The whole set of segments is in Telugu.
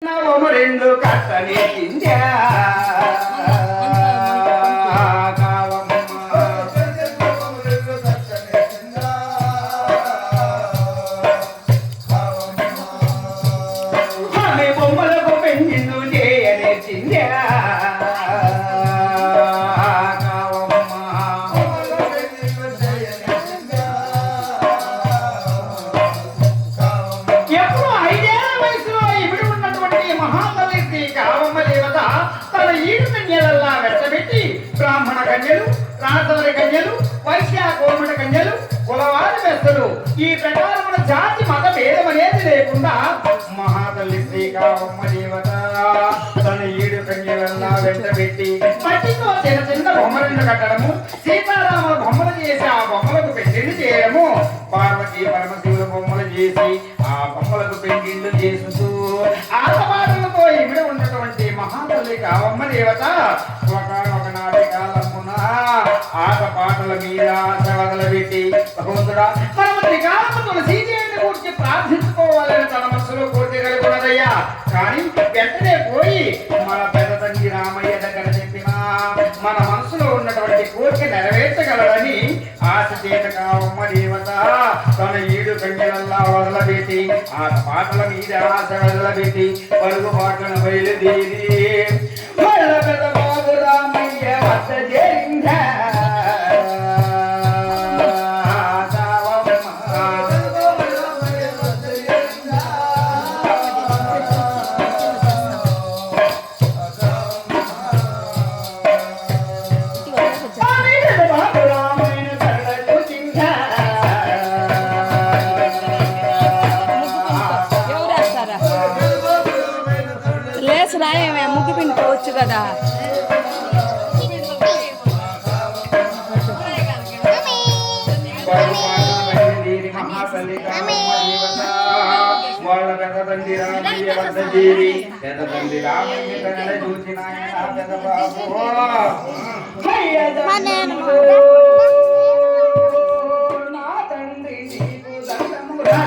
రెండు కట్టని కిందా బొమ్మలకు పెంచిండు చేయని చిందా బ్రాహ్మణ కన్యలు రాణతవరి కన్యలు వైశ్య కోమట కన్యలు కులవారి బెస్తలు ఈ ప్రకారమున జాతి మత భేదం అనేది లేకుండా మహాతల్లి శ్రీ కావమ్మ దేవత తన 7 కన్యలన్నా వెంటబెట్టి మట్టితో చిన్న చిన్న బొమ్మలను కట్టడము సీతారాముల బొమ్మలు చేసి ఆ బొమ్మలకు పెళ్లిళ్ళు చేయడము పార్వతీ పరమశివుల బొమ్మలు చేసి ఆ బొమ్మలకు పెళ్లిళ్ళు చేస్తూ ఆటపాటలతో ఇమిడి ఉన్నటువంటి మహాతల్లి కావమ్మ దేవత ఒకనాటి కాలమున ఆట పాటల మీద ఆశ వదలబెట్టి భగవంతుడా మనము త్రికాలము తులసీదేవిని గురించి ప్రార్థించుకోవాలని తన మనసులో కోరిక కలిగి ఉన్నదయ్యా. కానీ వెంటనే పోయి మన పెద్ద తండ్రి రామయ్య దగ్గర చెప్పిన మన మనసులో ఉన్నటువంటి కోరిక నెరవేర్చగలడని ఆశ చేత కావమ్మ దేవత తన 7 కన్యలల్లా వదలబెట్టి ఆట పాటల మీద ఆశ వదలబెట్టి పరుగు పాటలను బయలుదేరి పెద్ద బాబు రామయ్య వద్ద చేరిందా ముగ్గు పిండుకోవచ్చు కదా. వాళ్ళ పెద్ద తండ్రి రామయ్య వద్ద చేరి పెద్ద తండ్రి రామయ్య కన్నడ చూసిన పెద్ద బాబు నా తండ్రి నీకు దండమురా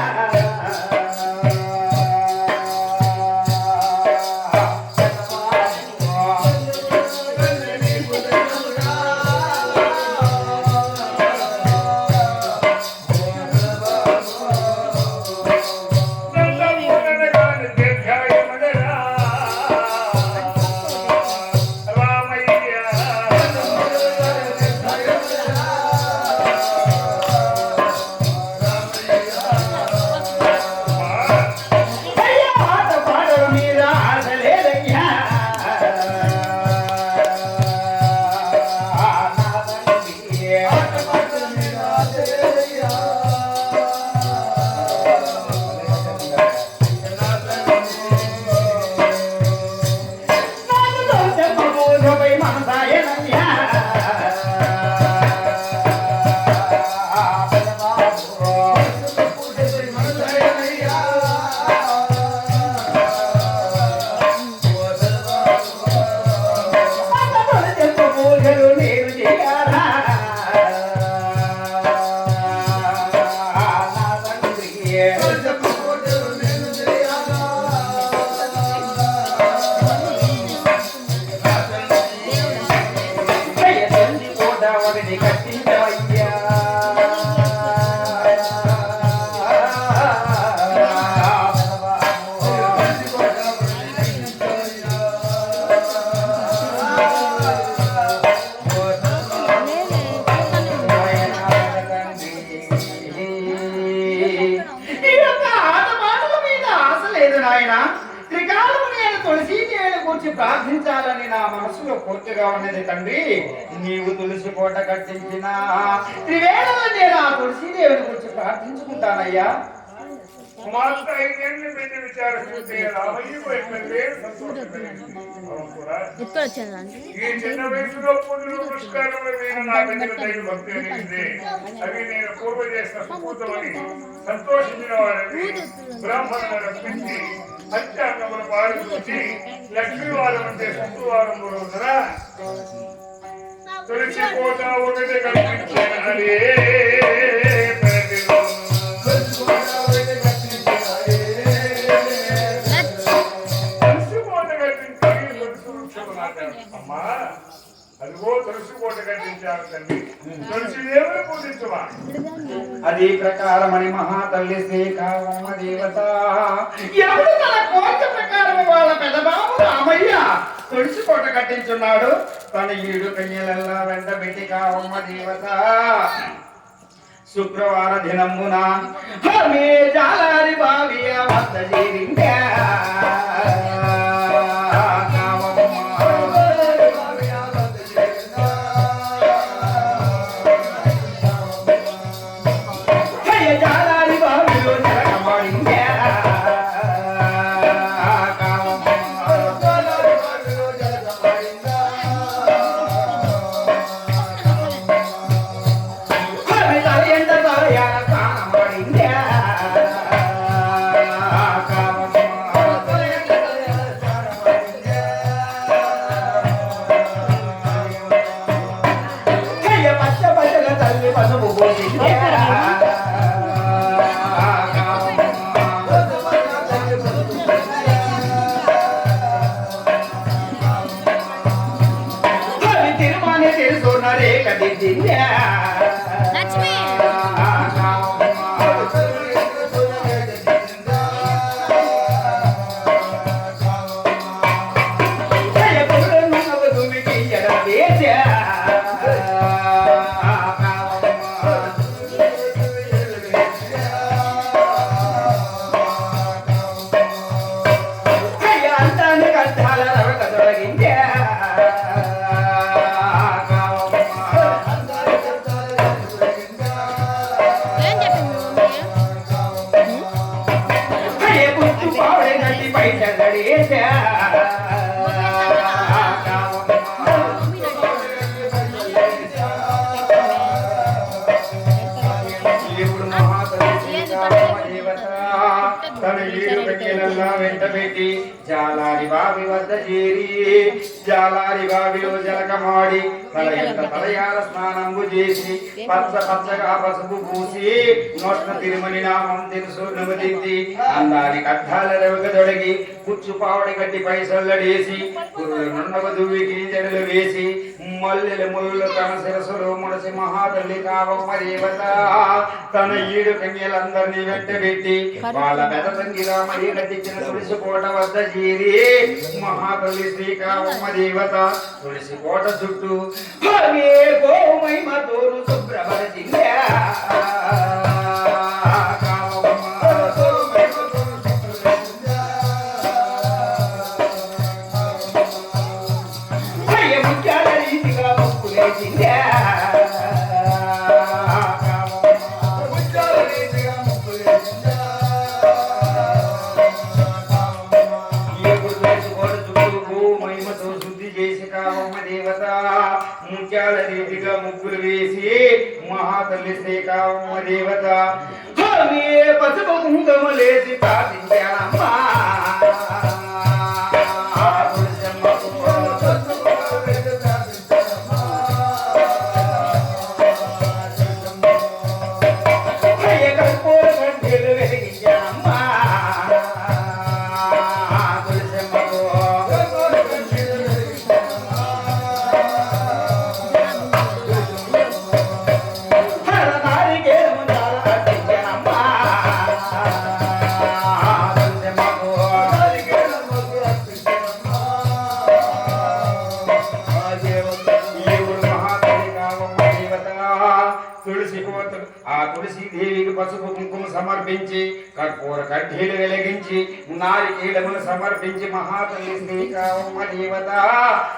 ప్రార్థించాలని నా మనసులో పూర్తిగా ఉన్నది తండ్రి. నీవు తులసి కోట కట్టించిన త్రివేళలో నేను ఆ తులసీదేవిని గురించి ప్రార్థించుకుంటానయ్యా. ఈ చిన్న వయసులో పుణ్యులు పుష్కరముల మీద నా వెనుక తగిన భక్తి అనిపింది. అవి నేను పూర్వ చేసిన సుకృతమని సంతోషించిన వారిని బ్రాహ్మణులను రప్పించి పంచాంగముల పాలు చూసి లక్ష్మీవారం అంటే శుక్రవారం రోజున తులసి కోట ఒకటి కల్పించాలి. అమ్మా అదిగో తులసి కోట కట్టించారు తల్లి. తులసి దేవుని పూజించువా. అది ప్రకారమని మహాతల్లి శ్రీకావమ్మ దేవత ఎవడు తన కోరిక ప్రకారం వాళ్ళ పెదబాబు రామయ్య తులసి కోట కట్టించున్నాడు. తన 7 కన్యలల్లా వెంట పెట్టి కావమ్మ దేవత శుక్రవార దినమున హమే జాలారి బావియ వద్ద చేరిందా లక్ష్మి తన 7 కన్యలల్లా వెంట పెట్టి జాలారి బావి వద్ద చేరి జాలారి బావిలో జలకమాడి తల ఎంత తలయాల స్నానంబు చేసి పచ్చ పచ్చగా పసుపు పూసి నోట్న తిరుమని నామం తెలుసు నమదిద్ది అందానికి అడ్డాల రెవగదొడిగి కుచ్చు పావడి కట్టి పైసల్లడేసి నుండవ దువ్వికి జడలు వేసి మల్లెల ముళ్ళు తన శిరసులో ముడిసి మహాతల్లి కావమ్మ దేవత తన 7 కన్యలందరినీ వెంట పెట్టి వాళ్ళ మెదతంగిలా మరి కట్టించిన తులసి కోట వద్ద చేరి మహాతల్లి శ్రీకావమ్మ దేవత తులసి కోట చుట్టూ గోమహిమతోను శుభ్రపరిచిందా ముత్యాల రీతిగా ముగ్గులు వేసి మహాతల్లి శ్రీకావమ్మ దేవత పసుపు కుంకుమ లేచి ప్రార్థించానమ్మా తులసి దేవికి పసుపు కుంకుమ సమర్పించి కర్పూర కడ్డీలు వెలిగించి నారికేళములు సమర్పించి మహాతల్లి శ్రీకావమ్మ దేవత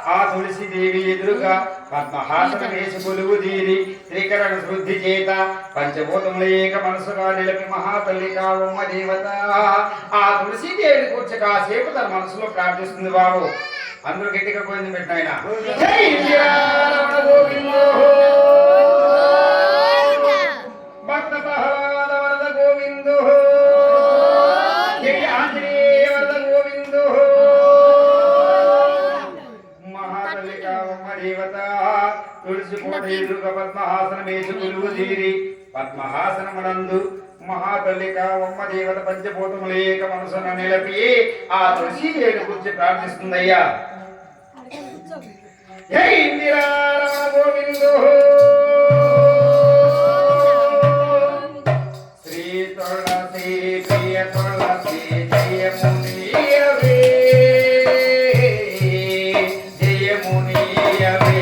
ఆ తులసి దేవి ఎదురుగా పద్మహాసన వేసి కొలువు తీరి త్రికరణ శుద్ధి చేత పంచభూతముల ఏక మనసుగా నిలిపి మహాతల్లి కావమ్మ దేవత ఆ తులసి దేవిని కూర్చి కాసేపు తన మనసులో ప్రార్థిస్తుంది బాబు. అందరూ గట్టిగా పోయింది పెట్టిన భక్త ప్రహ్లాద వరద గోవిందో ఆంజనేయ వరద గోవిందో మహాతల్లి కావమ్మ దేవత తులసి కోట ఎదురుగా పద్మహాసనం వేసి కొలువు తీరి పద్మహాసనమునందు మహాతల్లి కావమ్మ దేవత పంచభూతముల ఏక మనసున నిలిపి ఆ తులసి దేవిని గురించి ప్రార్థిస్తుందయ్యా. జై ఇందిరా రమణ గోవిందో శ్రీ తులసి ప్రియ తులసి జయమునియవే జయమునియవే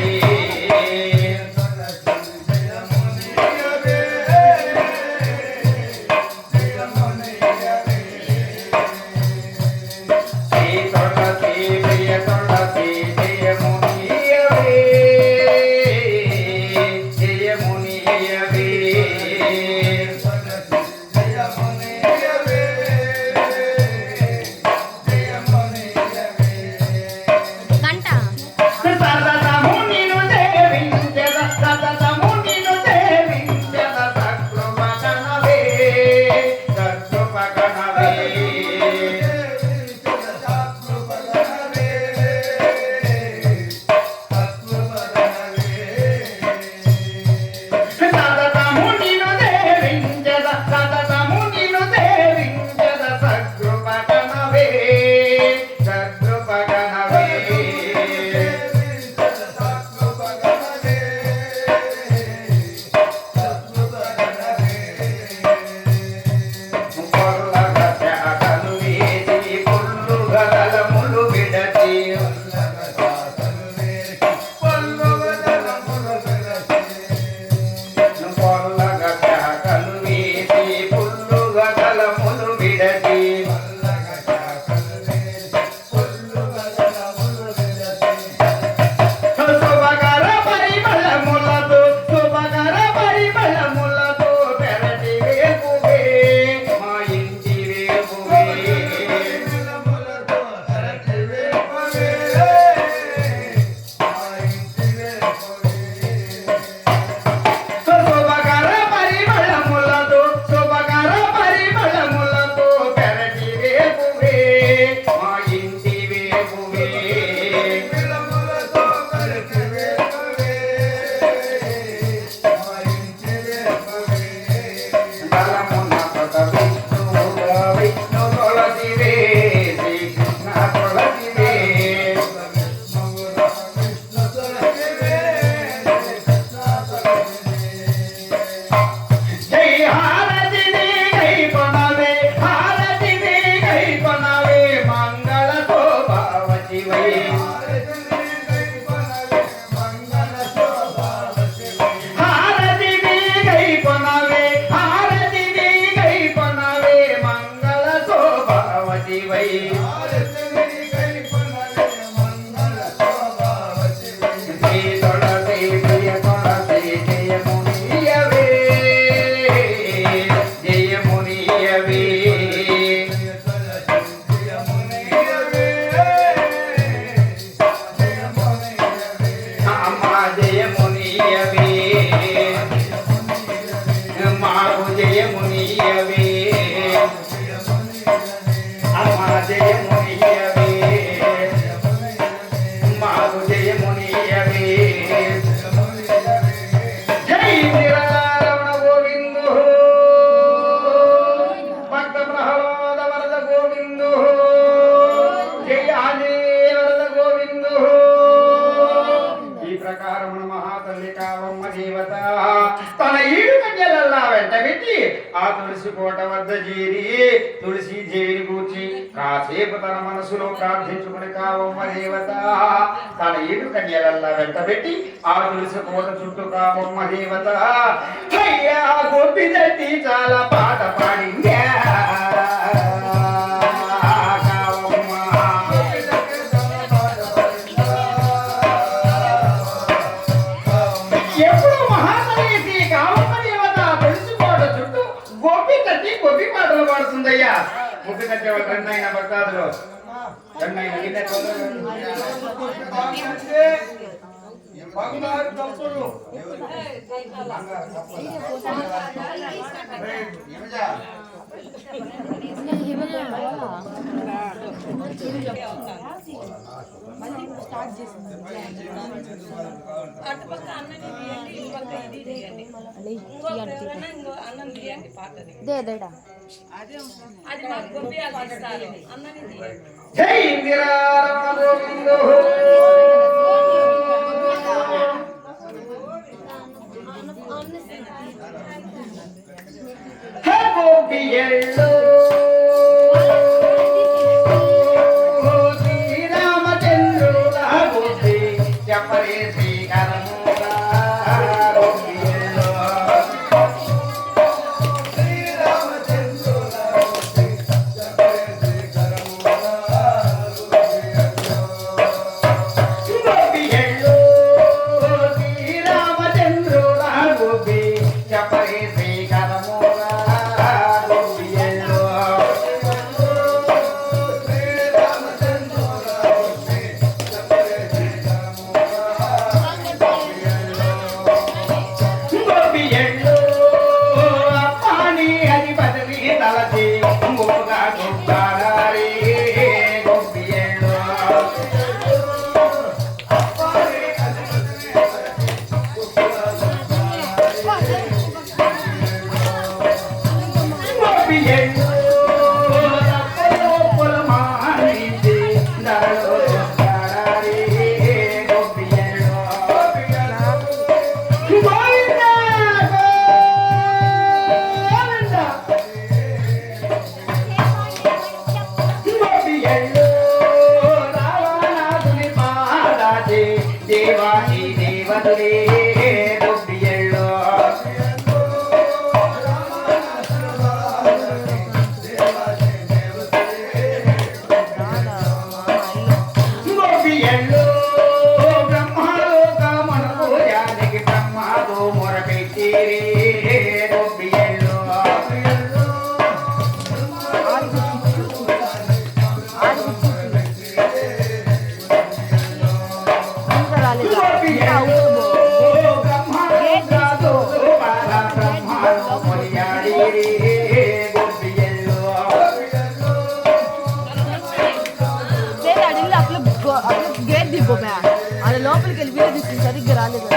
తన ఈడు కన్యలల్లా వెంటబెట్టి ఆ తులసి కోట వద్ద చేరి తులసి దేవిని కూర్చి కాసేపు తన మనసులో ప్రార్థించుకుని కావమ్మ దేవత తన ఈడు కన్యలల్లా వెంటబెట్టి ఆ తులసి కోట చుట్టూ కావమ్మ దేవత అయ్యా గోపి తట్టి చాలా పాట పాడిందా గొప్పి పాటలు పాడుతుందయ్యా ముగ్గు కట్టేవాళ్ళు రెండైన భక్తాదులు రెండైన జై ఇందిరా రమణ గోవిందో బస్సులే గొబ్బియల్లో గొబ్బియల్లో బ్రహ్మలోకమునకు జానికి బ్రహ్మతో మొరపెట్టిరే గొబ్బియల్లో గేట్ దిబ్బోమే అది లోపలికి వెళ్ళి వీడియో తీసుకుని సరిగ్గా రాలేదు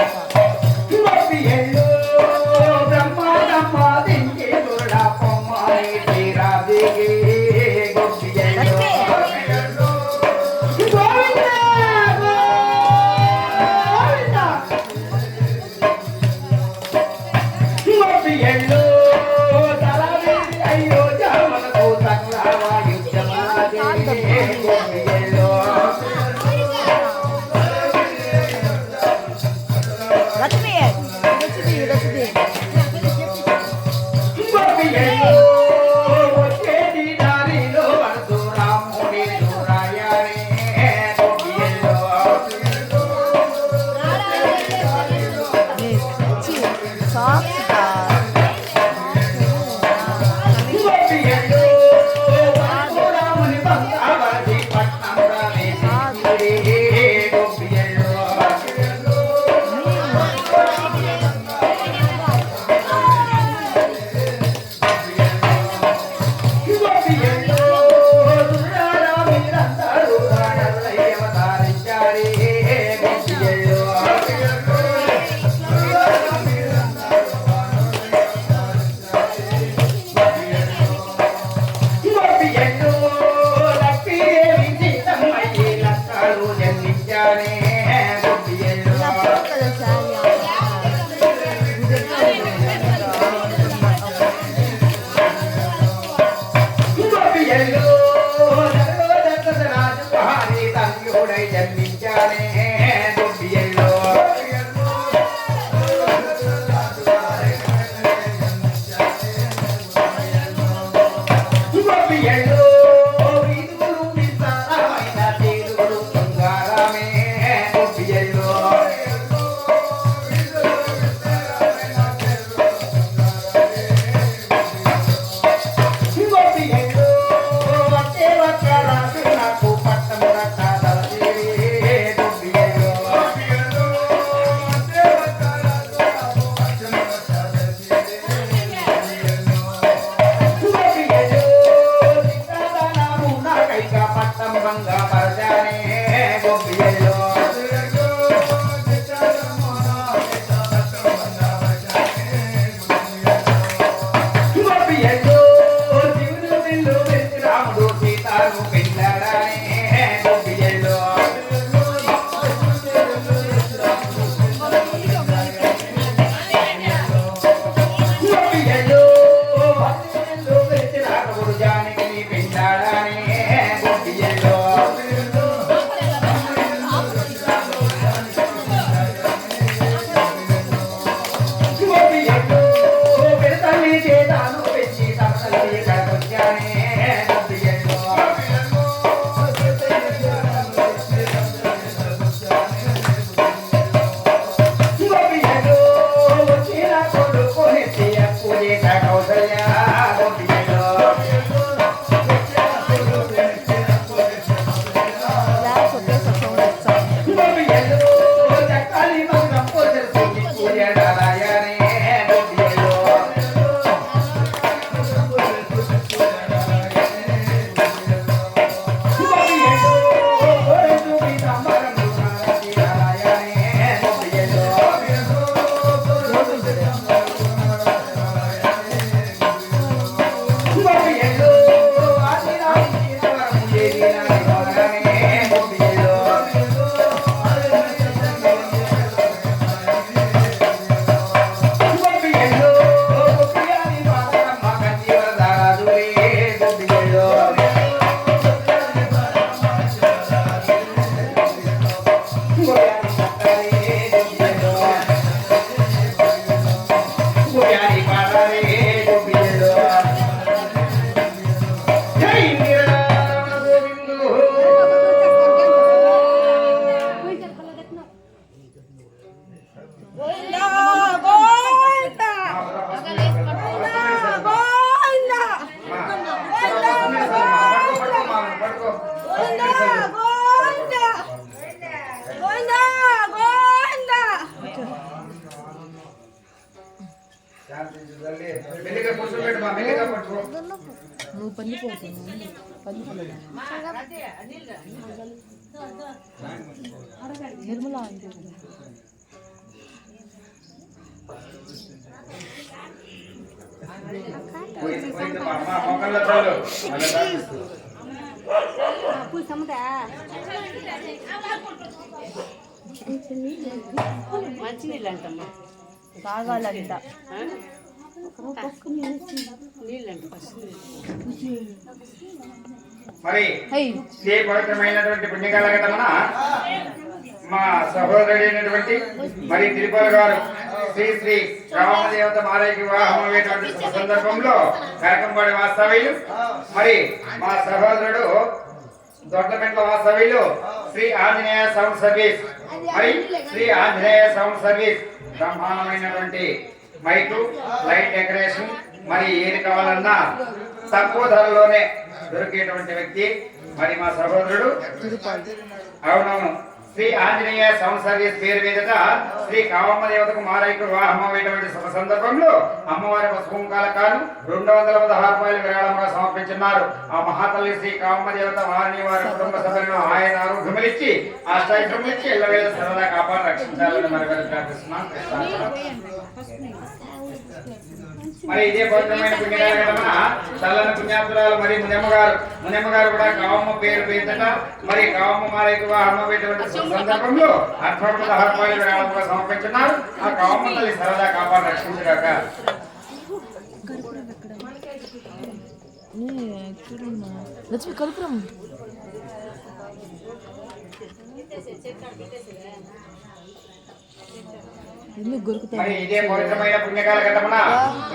నిర్మలా అంటే మొక్కల్లో చాలు మంచినీళ్ళు అంటమ్మా తాగాలంట. నీళ్ళంట ఫస్ట్ మరి హై ఏ పవిత్రమైనటువంటి పుణ్యకాలగతమున మా సహోదరుడైనటువంటి మరి తిరుపతి గారు శ్రీ శ్రీ రామదేవత మాలయ్య వివాహం అయ్యేటువంటి శుభ సందర్భంలో కరకంబాడి వాస్తవ్యులు మరి మా సహోదరుడు దొడ్డపెంట్ల వాస్తవ్యులు శ్రీ ఆంజనేయ సౌండ్ సర్వీస్ మరి శ్రీ ఆంజనేయ సౌండ్ సర్వీస్ బ్రహ్మాండమైనటువంటి మైకు లైట్ డెకరేషన్ మరి ఏది కావాలన్నా తక్కువ ధరలోనే దొరికేటువంటి వ్యక్తి మరి మా సహోదరుడు అవునవును శ్రీ ఆంజనేయ సౌండ్ సర్వీస్ పేరు మీదట శ్రీ కావమ్మ దేవతకు మాలయ్యకు వివాహం అయ్యేటువంటి శుభ సందర్భంలో అమ్మవారి పసుపుంకాల కాను 216 రూపాయలు విరాళంగా సమర్పించున్నారు. ఆ మహాతల్లి శ్రీ కావమ్మ దేవత వారిని వారి కుటుంబ సభ్యులను ఆయన ఆరోగ్యములిచ్చి ఆశ్రయములిచ్చి ఎల్లవేళ సరదా కాపాడి రక్షించాలని మరి ప్రార్థిస్తున్నాం. మరి ఇదే పవిత్రమైన పుణ్యకాలగతమున చల్లని పుణ్యాతురాలు మరి మునెమ్మ గారు కూడా కావమ్మ పేరు పేదట మరి కావమ్మ మాలయ్యకు వివాహం అయ్యేటువంటి సందర్భంలో 16 రూపాయలు విరాళంగా సమర్పించున్నారు. ఆ కావమ్మ తల్లి సరదా కాపాడి రక్షించగాక. చూడమ్మా లక్ష్మి కలుపురం మరి ఇదే పవిత్రమైన పుణ్యకాలగతమున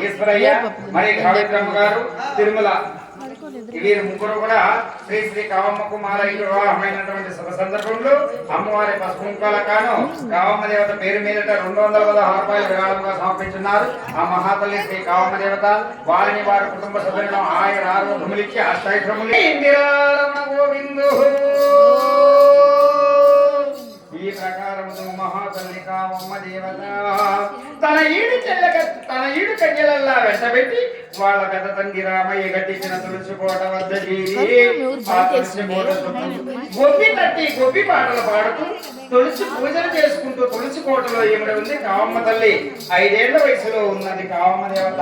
ఈశ్వరయ్య మరి కవిత్రమ్మ గారు తిరుమల వీరు ముగ్గురు కూడా శ్రీ శ్రీ కావమ్మకు మాలయ్యకు వివాహమైనటువంటి శుభ సందర్భంలో అమ్మవారి పసుపుంకాల కాను కావమ్మ దేవత పేరు మీదట 216 రూపాయలు విరాళంగా సమర్పించున్నారు. ఆ మహాతల్లి శ్రీ కావమ్మ దేవత వారిని వారి కుటుంబ సభ్యులను ఆయన ఆరోగ్యములిచ్చి అష్టైశ్వరములు గోవిందు. ఈ ప్రకారము మహాతల్లి కావమ్మ దేవత తన ఈడు కన్యలల్లా వెంటబెట్టి వాళ్ళ పెద్ద తండ్రి రామయ్య గట్టించిన తులసి కోట వద్ద గొప్పి తట్టి గొప్పి పాటలు పాడుతూ తులసి పూజలు చేసుకుంటూ తులసి కోటలో ఏమిటి ఉంది కావమ్మ తల్లి. 5 ఏళ్ల వయసులో ఉన్నది కావమ్మ దేవత.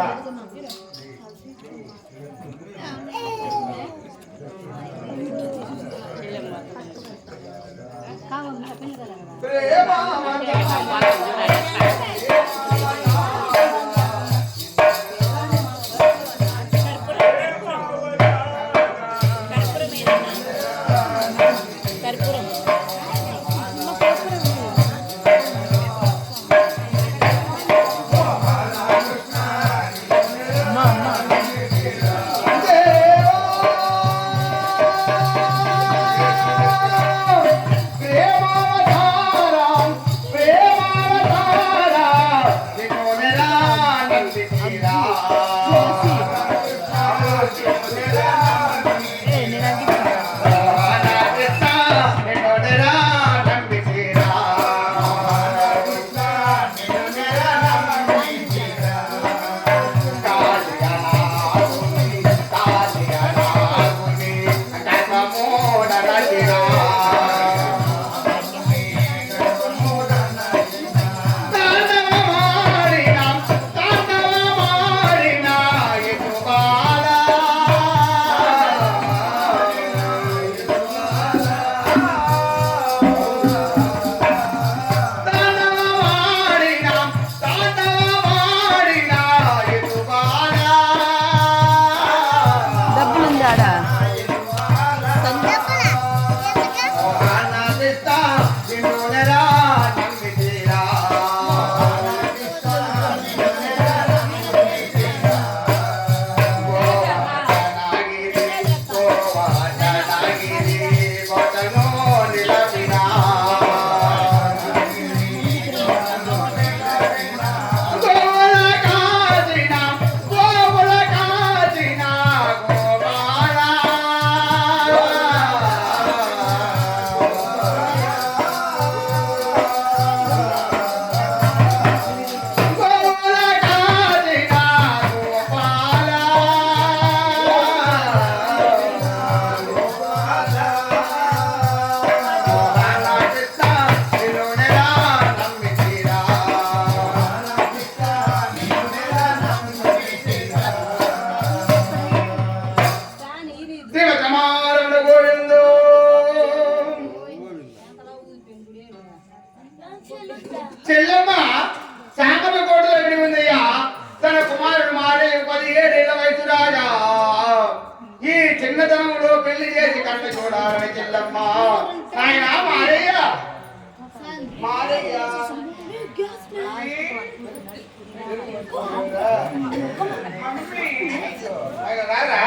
ఆయన రారా?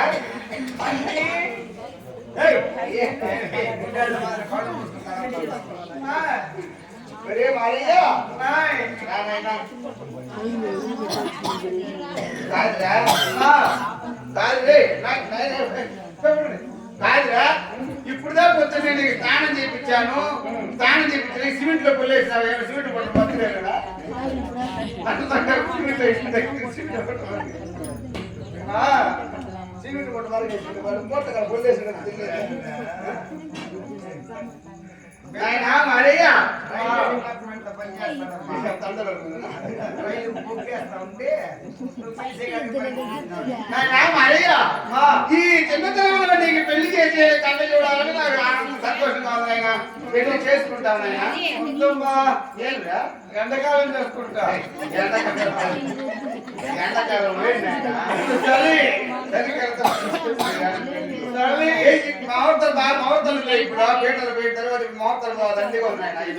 ఏయ్, ఒరే మారయ్య, రా నాయనా. కాదురా, కాదురా, ఇప్పుడు దాకా వచ్చి నేను స్నానం చేయించాను. స్నానం చేయించిన సిమెంట్ లో కొల్లేసినావు. సిమెంట్ పట్టు బతులే కదా సిమెంట్ పట్టు వరకు మూటగా కొల్లేసిన నాయనా మారయ్య, ఈ చిన్నతనంలో నీకు పెళ్లి చేసే కళ్ళ చూడాలని నాకు ఆనందం సంతోషంగా ఉంది. ఆయన పెళ్లి చేసుకుంటాను. ఆయన ఏంద్రా ఎండాకాలం చేసుకుంటా. ఎండాకాలం మహోత్తరం బాగా మహోత్తరం ఇప్పుడు పీటలు పోయిన తర్వాత మహోత్తరం దండిగా ఉన్నాయి.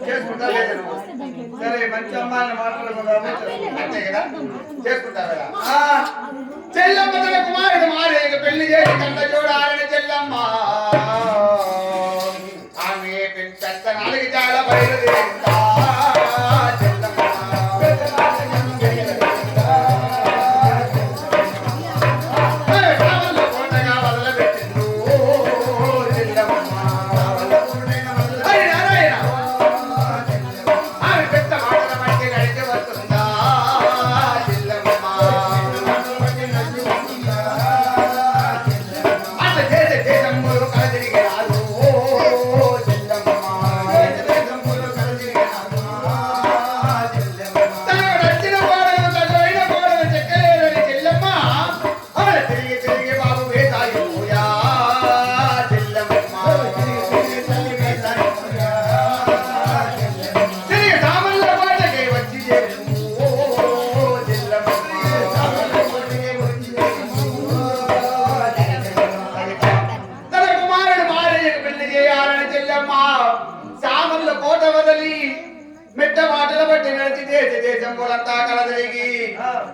చేసుకుంటా లేదా నువ్వు? సరే మంచి అమ్మాయిని మాట్లాడుకుందాము. అంతే కదా, చేసుకుంటా కదా. చెల్లమ్మ తన కుమారుడు మారే పెళ్లి చేసి కంట చూడాలని చెల్లమ్మ ఆమె పెద్ద నాలుగు చాలా బయలుదేరిందా.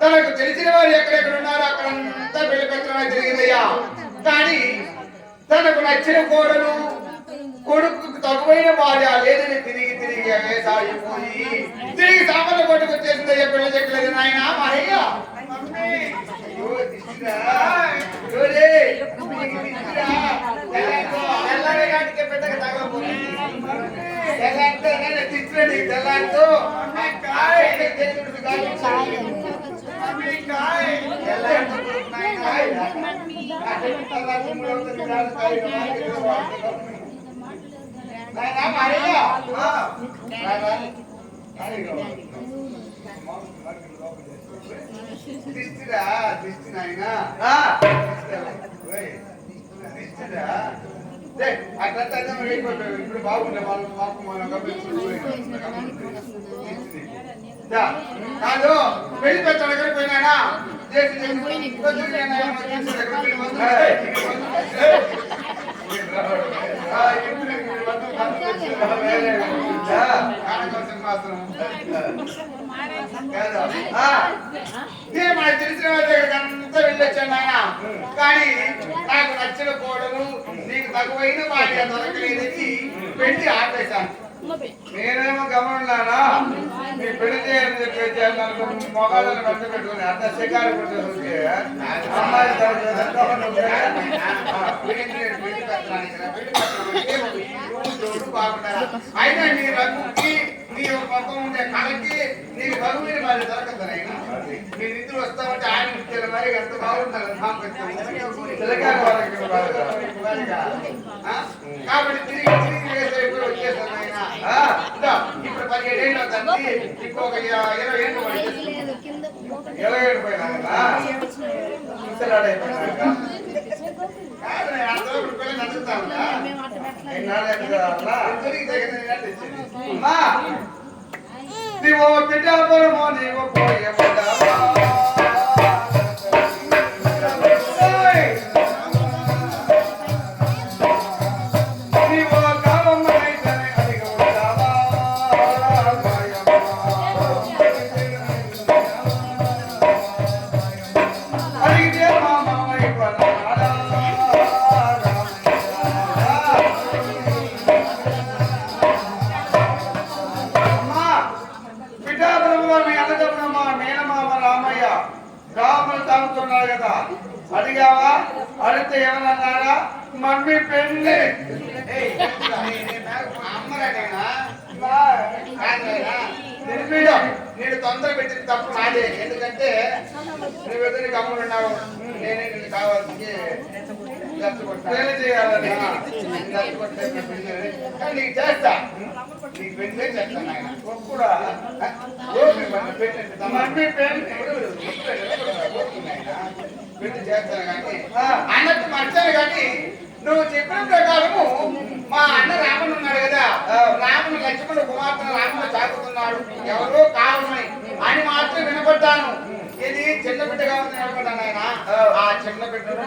తనకు తెలిసిన వారు ఎక్కడెక్కడ ఉన్నారో అక్కడంతా పెళ్లి పత్రమై తిరిగిందయ్యా. కానీ తనకు నచ్చిన కోడలు కొడుకు తగువైన భార్య లేదని తిరిగి తిరిగి సాగిపోయి తిరిగి సామాన్లు కొట్టుకు వచ్చేసిందయ్యా. పెళ్లి చెక్కలేదు నాయన మారయ్య. పెద్దగా తగలపోతుంది తెల్లారితో దిష్టిరా దిష్టి నాయన దిష్టిరా అట్లా ఇప్పుడు బాగుండే వాళ్ళు మాకు మనం కాదు పెళ్లి పెట్ట దగ్గర పోయినా నేను మనకు తెలిసిన వాళ్ళ దగ్గర అంతా వెళ్ళొచ్చాను ఆయన. కానీ నాకు నచ్చిన కోడలు నీకు తక్కువైన భార్య దొరకలేదని పెళ్లి ఆపేశాను. నేనేమో గమనున్నానా మీ పెళ్లి చేయాలని చెప్పేసి మొగాళ్ళని మధ్య పెట్టుకుని అంత శిఖారు కొట్టేసి అమ్మాయి బాగుంటారా. అయినా నీ రంగుకి నీ పక్కన ఉండే కళకి నీకు బరువుని మరి దొరకదు. అయినా నీ నిధులు వస్తామంటే ఆయన ఇచ్చారు మరి ఎంత బాగుంటారు. కాబట్టి తిరిగి తిరిగి వేసే వచ్చేసాను ఆయన. ఇప్పుడు 17 ఏళ్ళు అవుతుంది. ఇంకొక 20 ఏళ్ళు 20 ఏళ్ళు పోయినా నీవు పిఠాపురమో నీవు పోయేముండవా నీవు కావమ్మనైతేనే అడిగి ఉండవా ఏయ్, అమ్మరాటేనా? కాదురా. నేను తొందర పెట్టిన తప్పు నాదే. ఎందుకంటే నువ్వేదో నీకు అమ్ముడు ఉన్నావు, నేనే నీకు కావాల్సింది పెళ్లి చేయాలని కానీ నీకు చేస్తా, నీకు పెళ్ళే చేస్తాను ఆయన కూడా పెళ్లి చేస్తాను కానీ అన్నట్టు మర్చాను. కానీ నువ్వు చెప్పిన ప్రకారము మా అన్న రాముడు ఉన్నాడు కదా, రాముడు లక్ష్మణ కుమార్తెను రాముడు సాగుతున్నాడు, ఎవరో కావాలని అని మాత్రం వినపడ్డాను. ఇది చిన్న బిడ్డగా ఉంది వినపడ్డాను ఆయన. ఆ చిన్న బిడ్డను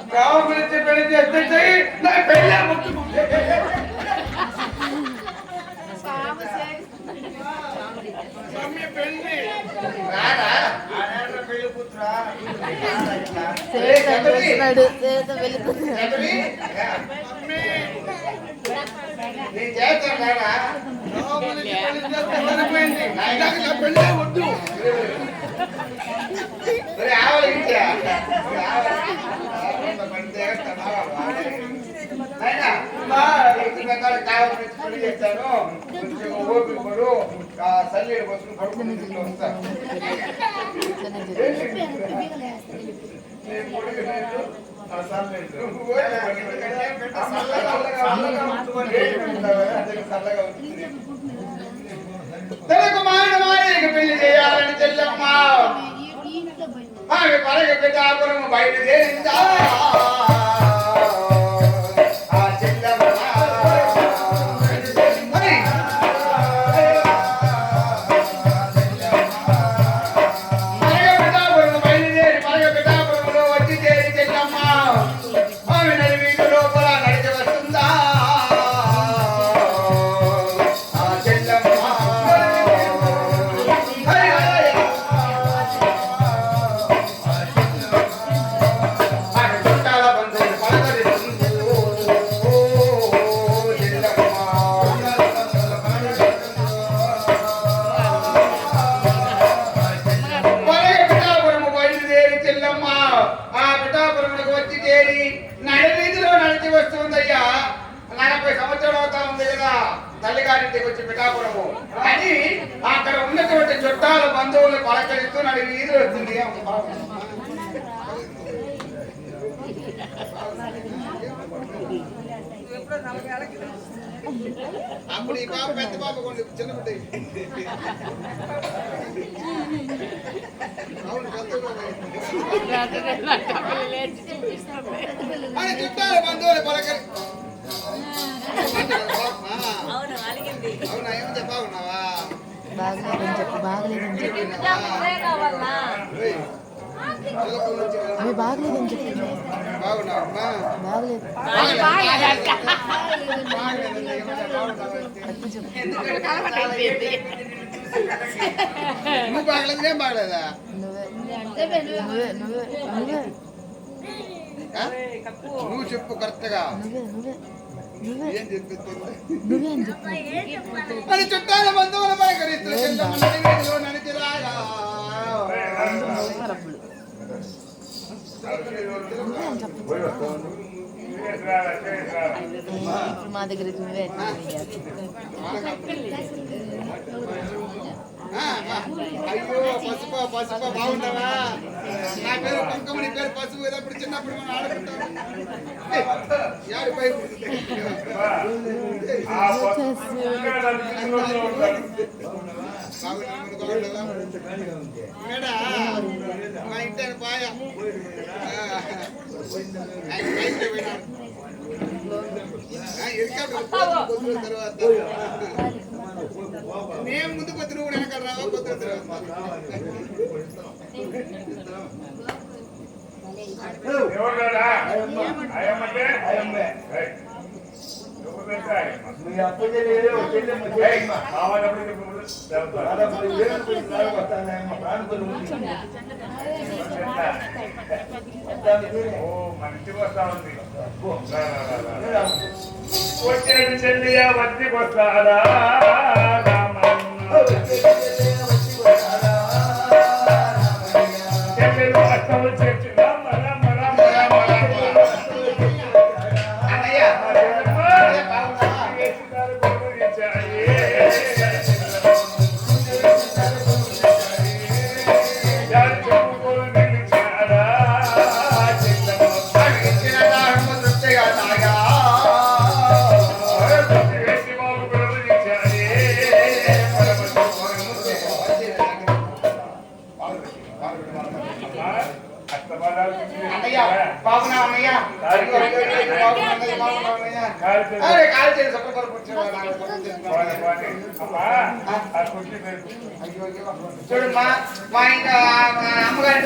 కావాలని పెళ్లి చేస్తే నా పెళ్ళి రారా పెళ్లి కూతురా చేస్తున్నాడు వెళ్ళిపోతున్నాడు. నేను చేస్తాను కదా పెళ్ళే వద్దు ఆవలించా కావాలి పెళ్లి చేస్తాను. కొంచెం ఓపిక పడు, సల్లీడు కోసం పడుకుని వస్తాను. తనకు మాయకు పెళ్లి చేయాలని చెల్లమ్మ ఆమె పరగ పెట్టాపురము బయలుదేరిందా. తల్లిగారింటికి వచ్చి పిఠాపురము అని అక్కడ ఉన్నటువంటి చుట్టాల బంధువులు పలకరిస్తూ నడి వీధులు వచ్చింది. అప్పుడు ఈ పాప పెద్ద పాప కొండి చిన్న బిడ్డ అని చుట్టాల బంధువులు పలకరి అవునా ఏం చెప్పావున్నావా? బాగలేదని చెప్పు, బాగలేదని చెప్పు, అవి బాగలేదని చెప్పు. బాగున్నావమ్మా? బాగలేదు నువ్వు బాగలేదు, నేను బాగలేదా? నువ్వే నువ్వే నువ్వే నువ్వే నువ్వు చెప్పు కరెక్ట్ గా. నువ్వే ఏం చెప్పిస్తుంది నువ్వే అని చెప్పు. అని చుట్టాల బంధువుల పలకరిస్తూ నడిచిరాగా మా దగ్గరికి నువ్వే అయ్యో పసుపు పసుపు బాగున్నావా? నా పేరు కుంకుమ, నీ పేరు పసుపు. ఏదప్పుడు చిన్నప్పుడు మనం ఆడుకుంటాం. మా ఇంటి పాయ తర్వాత నేను ముందు కొద్ది నువ్వు వెనకాల రావా కొద్ది తర్వాత మంచిగా వస్తా ఉంది. వచ్చేది చెల్లియా వద్దకు వస్తారా చెల్లెలు అత్తలు చెట్టు అస్తమానాలు అన్నయ్య బాగున్నా అన్నయ్య అయ్యో, అయ్యో, అయ్యో, బాగున్నా అన్నయ్య, బాగున్నా అన్నయ్య. అరే, కాలు చేసి సొప్ప కూర్చోవాలి అమ్మా ఆ కుర్చీ మీద కూర్చో. చూడు మా ఇంట్లో అమ్మగారి